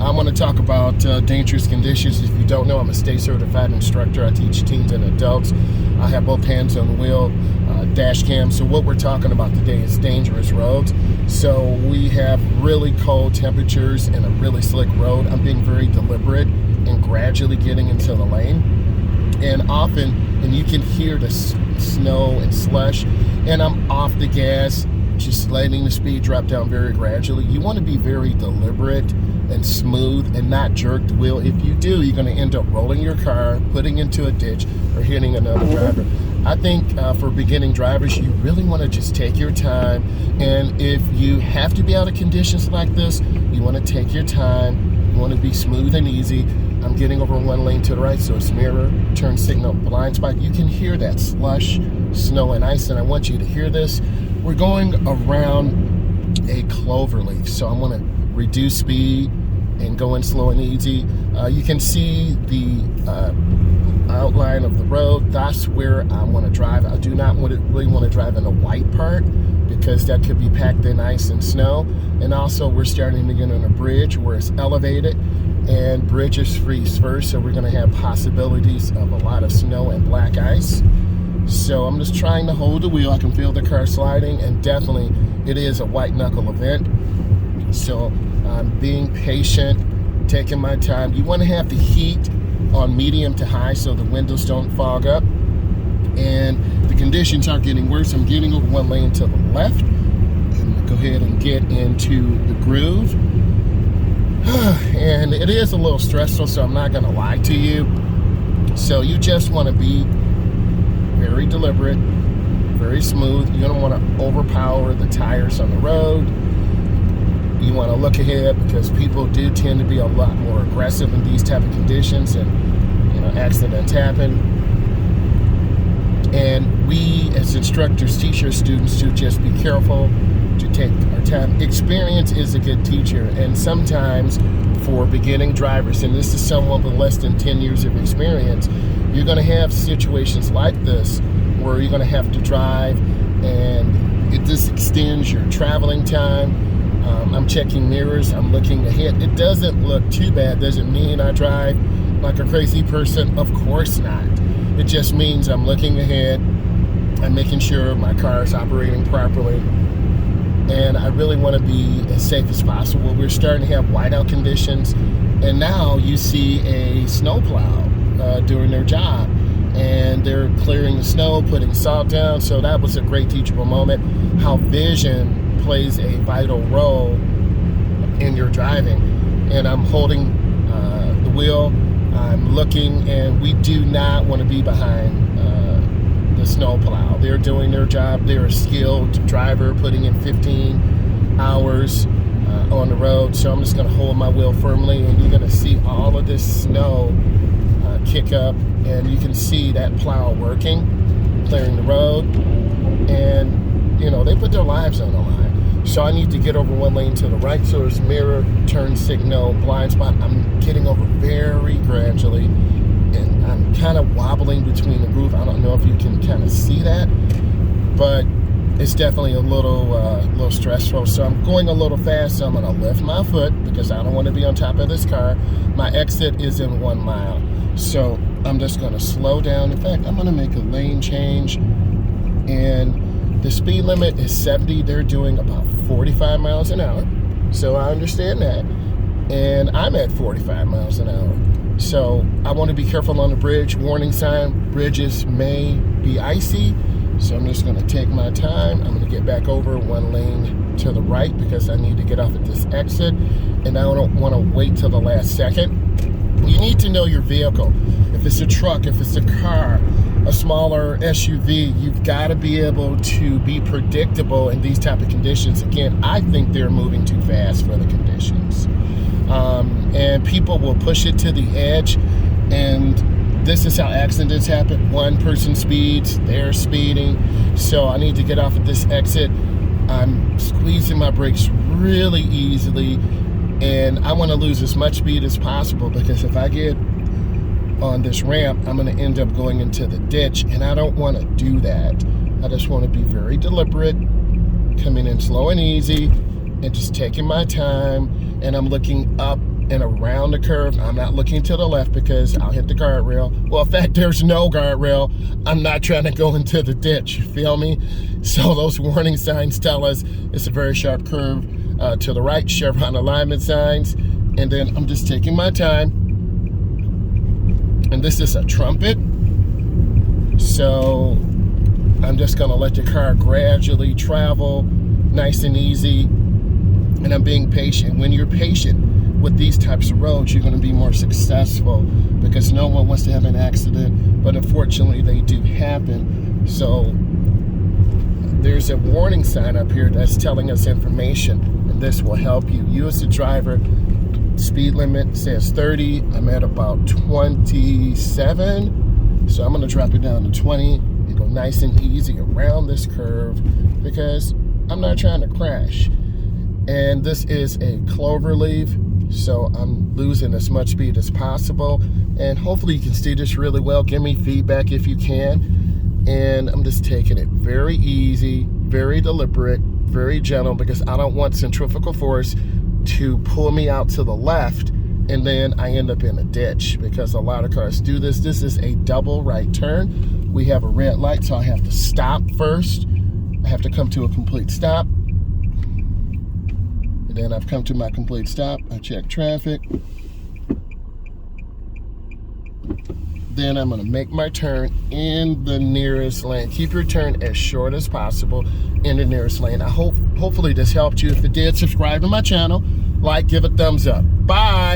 I want to talk about dangerous conditions. If you don't know, I'm a state certified instructor. I teach teens and adults. I have both hands on the wheel, dash cam. So what we're talking about today is dangerous roads. So we have really cold temperatures and a really slick road. I'm being very deliberate and gradually getting into the lane. And often, and you can hear the snow and slush, and I'm off the gas, just letting the speed drop down very gradually. You want to be very deliberate and smooth and not jerk the wheel. If you do, you're going to end up rolling your car, putting into a ditch, or hitting another driver. I think for beginning drivers, you really want to just take your time. And if you have to be out of conditions like this, you want to take your time. You want to be smooth and easy. I'm getting over one lane to the right, so it's mirror, turn signal, blind spot. You can hear that slush, snow, and ice, and I want you to hear this. We're going around a clover leaf, so I'm going to reduce speed and go in slow and easy. You can see the outline of the road. That's where I want to drive. I do not really want to drive in the white part because that could be packed in ice and snow. And also we're starting to get on a bridge where it's elevated, and bridges freeze first, so we're going to have possibilities of a lot of snow and black ice. So I'm just trying to hold the wheel. I can feel the car sliding, and definitely it is a white knuckle event. So I'm being patient, taking my time. You want to have the heat on medium to high so the windows don't fog up. And the conditions are getting worse. I'm getting over one lane to the left. And go ahead and get into the groove. And it is a little stressful, so I'm not going to lie to you. So you just want to be very deliberate, very smooth. You don't want to overpower the tires on the road. You want to look ahead because people do tend to be a lot more aggressive in these type of conditions, and accidents happen. And we as instructors teach our students to just be careful, to take our time. Experience is a good teacher, and sometimes for beginning drivers, and this is someone with less than 10 years of experience, you're going to have situations like this where you're going to have to drive, and this extends your traveling time. I'm checking mirrors, I'm looking ahead. It doesn't look too bad. Doesn't mean I drive like a crazy person. Of course not. It just means I'm looking ahead. I'm making sure my car is operating properly. And I really want to be as safe as possible. We're starting to have whiteout conditions. And now you see a snowplow doing their job. And they're clearing the snow, putting salt down. So that was a great teachable moment. How vision plays a vital role in your driving. And I'm holding the wheel, I'm looking, and we do not want to be behind the snowplow. They're doing their job. They're a skilled driver putting in 15 hours on the road. So I'm just going to hold my wheel firmly, and you're going to see all of this snow kick up, and you can see that plow working, clearing the road, and they put their lives on the line. So I need to get over one lane to the right, so it's mirror, turn signal, blind spot. I'm getting over very gradually, and I'm kind of wobbling between the groove. I don't know if you can kind of see that, but it's definitely a little stressful. So I'm going a little fast, so I'm going to lift my foot because I don't want to be on top of this car. My exit is in 1 mile. So I'm just going to slow down. In fact, I'm going to make a lane change, and the speed limit is 70. They're doing about 45 miles an hour. So I understand that. And I'm at 45 miles an hour. So I want to be careful on the bridge. Warning sign, bridges may be icy. So I'm just going to take my time. I'm going to get back over one lane to the right because I need to get off at this exit. And I don't want to wait till the last second. You need to know your vehicle. If it's a truck, if it's a car, a smaller SUV, you've got to be able to be predictable in these type of conditions. Again, I think they're moving too fast for the conditions. And people will push it to the edge, and this is how accidents happen. One person speeds, they're speeding. So I need to get off at this exit. I'm squeezing my brakes really easily, and I want to lose as much speed as possible because if I get on this ramp, I'm going to end up going into the ditch, and I don't want to do that. I just want to be very deliberate, coming in slow and easy, and just taking my time, and I'm looking up and around the curve. I'm not looking to the left because I'll hit the guardrail. Well, in fact, there's no guardrail. I'm not trying to go into the ditch, you feel me? So those warning signs tell us it's a very sharp curve to the right, chevron alignment signs, and then I'm just taking my time. And this is a trumpet, so I'm just gonna let the car gradually travel nice and easy, and I'm being patient. When you're patient with these types of roads, you're gonna be more successful, because no one wants to have an accident, but unfortunately they do happen. So there's a warning sign up here that's telling us information, and this will help you. You as the driver, speed limit says 30. I'm at about 27, so I'm gonna drop it down to 20 and go nice and easy around this curve, because I'm not trying to crash. And this is a clover leaf, so I'm losing as much speed as possible, and hopefully you can see this really well. Give me feedback if you can. And I'm just taking it very easy, very deliberate, very gentle, because I don't want centrifugal force to pull me out to the left and then I end up in a ditch, because a lot of cars do this. This is a double right turn. We have a red light, so I have to stop first. I have to come to a complete stop. And then I've come to my complete stop. I check traffic. Then I'm gonna make my turn in the nearest lane. Keep your turn as short as possible in the nearest lane. I hopefully this helped you. If it did, subscribe to my channel, like, give a thumbs up. Bye.